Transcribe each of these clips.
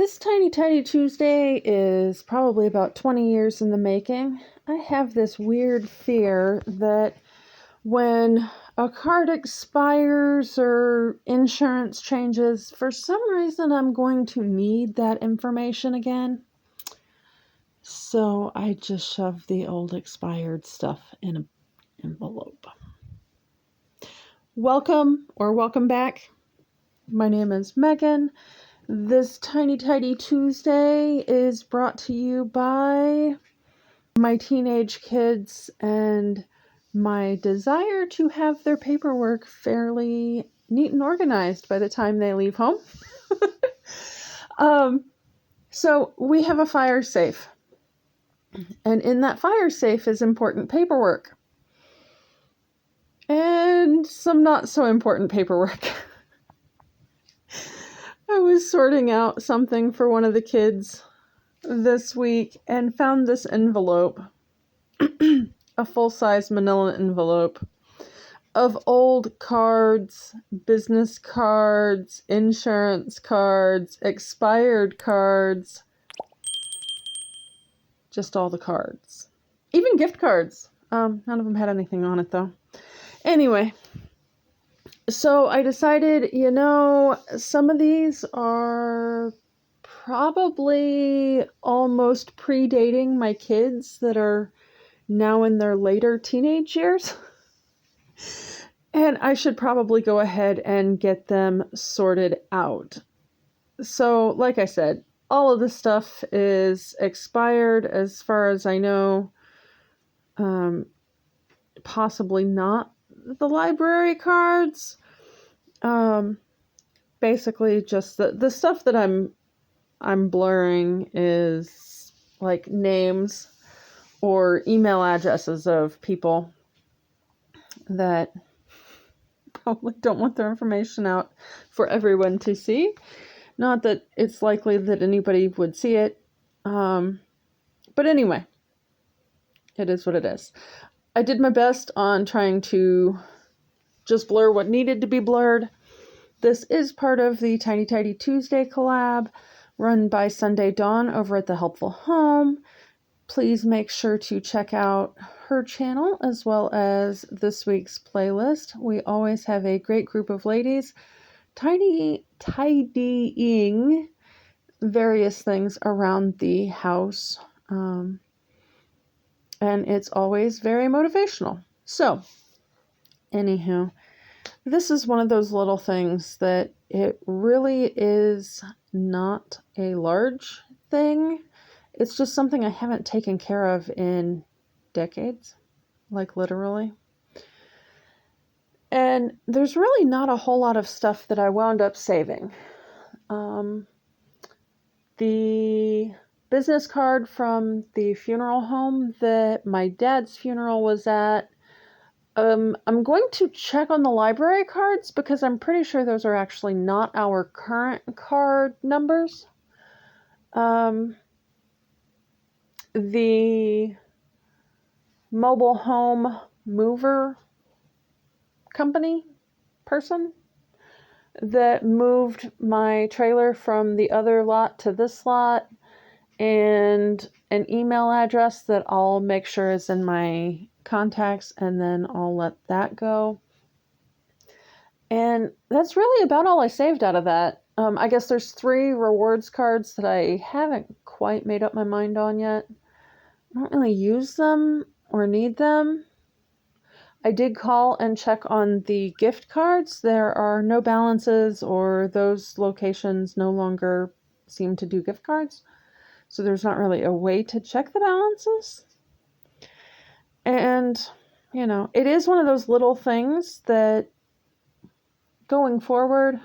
This Tiny Tidy Tuesday is probably about 20 years in the making. I have this weird fear that when a card expires or insurance changes, for some reason I'm going to need that information again. So I just shove the old expired stuff in an envelope. Welcome back. My name is Megan. This Tiny Tidy Tuesday is brought to you by my teenage kids and my desire to have their paperwork fairly neat and organized by the time they leave home. So we have a fire safe, and in that fire safe is important paperwork and some not so important paperwork. I was sorting out something for one of the kids this week and found this envelope, a full-size manila envelope of old cards, business cards, insurance cards, expired cards, just all the cards. Even gift cards. None of them had anything on it though. Anyway. So I decided, some of these are probably almost predating my kids that are now in their later teenage years. And I should probably go ahead and get them sorted out. So, like I said, all of this stuff is expired as far as I know. Possibly not the library cards. Basically just the stuff that I'm blurring is like names or email addresses of people that probably don't want their information out for everyone to see. Not that it's likely that anybody would see it. But anyway, it is what it is. I did my best on trying to just blur what needed to be blurred. This is part of the Tiny Tidy Tuesday collab run by Sunday Dawn over at The Helpful Home. Please make sure to check out her channel as well as this week's playlist. We always have a great group of ladies tidying various things around the house. And it's always very motivational. So, anywho, this is one of those little things that it really is not a large thing. It's just something I haven't taken care of in decades, like literally. And there's really not a whole lot of stuff that I wound up saving. The business card from the funeral home that my dad's funeral was at, I'm going to check on the library cards because I'm pretty sure those are actually not our current card numbers. The mobile home mover company person that moved my trailer from the other lot to this lot, and an email address that I'll make sure is in my contacts, and then I'll let that go. And that's really about all I saved out of that. I guess there's 3 rewards cards that I haven't quite made up my mind on yet. I don't really use them or need them. I did call and check on the gift cards. There are no balances, or those locations no longer seem to do gift cards. So there's not really a way to check the balances. And, it is one of those little things that going forward,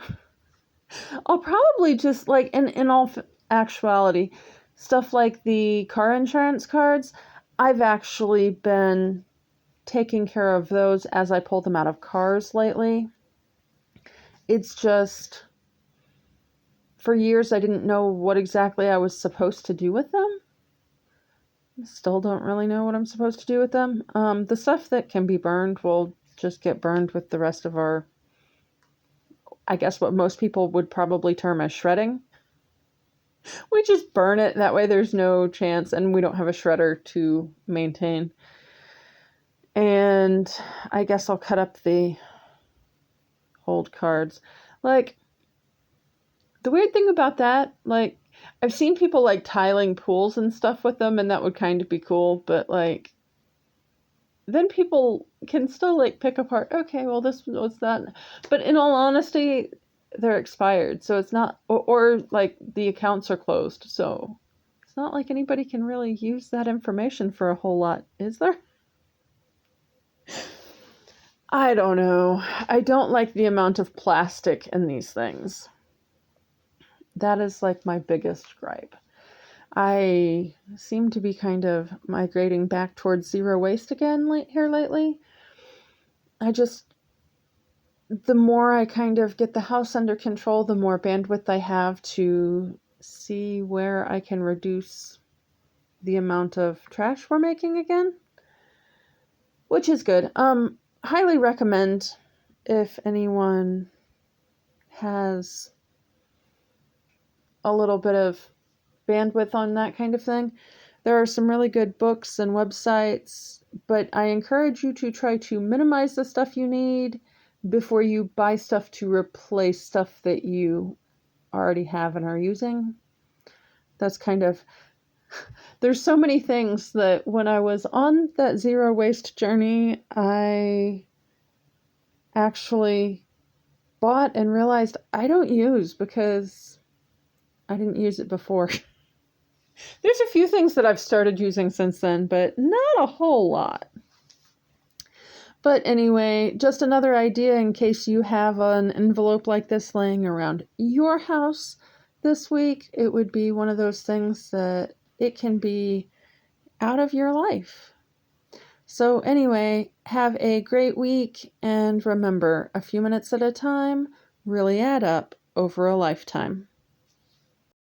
I'll probably just in all actuality, stuff like the car insurance cards, I've actually been taking care of those as I pull them out of cars lately. It's just, for years I didn't know what exactly I was supposed to do with them. Still don't really know what I'm supposed to do with them. The stuff that can be burned will just get burned with the rest of our, I guess what most people would probably term as shredding. We just burn it. That way there's no chance, and we don't have a shredder to maintain. And I guess I'll cut up the old cards. Like, the weird thing about that, like, I've seen people like tiling pools and stuff with them, and that would kind of be cool, but like, then people can still like pick apart, okay, well, this was that. But in all honesty, they're expired, so it's not, or like the accounts are closed, so it's not like anybody can really use that information for a whole lot, is there? I don't know. I don't like the amount of plastic in these things. That is like my biggest gripe. I seem to be kind of migrating back towards zero waste again here lately. The more I kind of get the house under control, the more bandwidth I have to see where I can reduce the amount of trash we're making again, which is good. Highly recommend if anyone has a little bit of bandwidth on that kind of thing. There are some really good books and websites, but I encourage you to try to minimize the stuff you need before you buy stuff to replace stuff that you already have and are using. That's kind of, there's so many things that when I was on that zero waste journey, I actually bought and realized I don't use because I didn't use it before. There's a few things that I've started using since then, but not a whole lot. But anyway, just another idea in case you have an envelope like this laying around your house this week. It would be one of those things that it can be out of your life. So anyway, have a great week, and remember, a few minutes at a time really add up over a lifetime.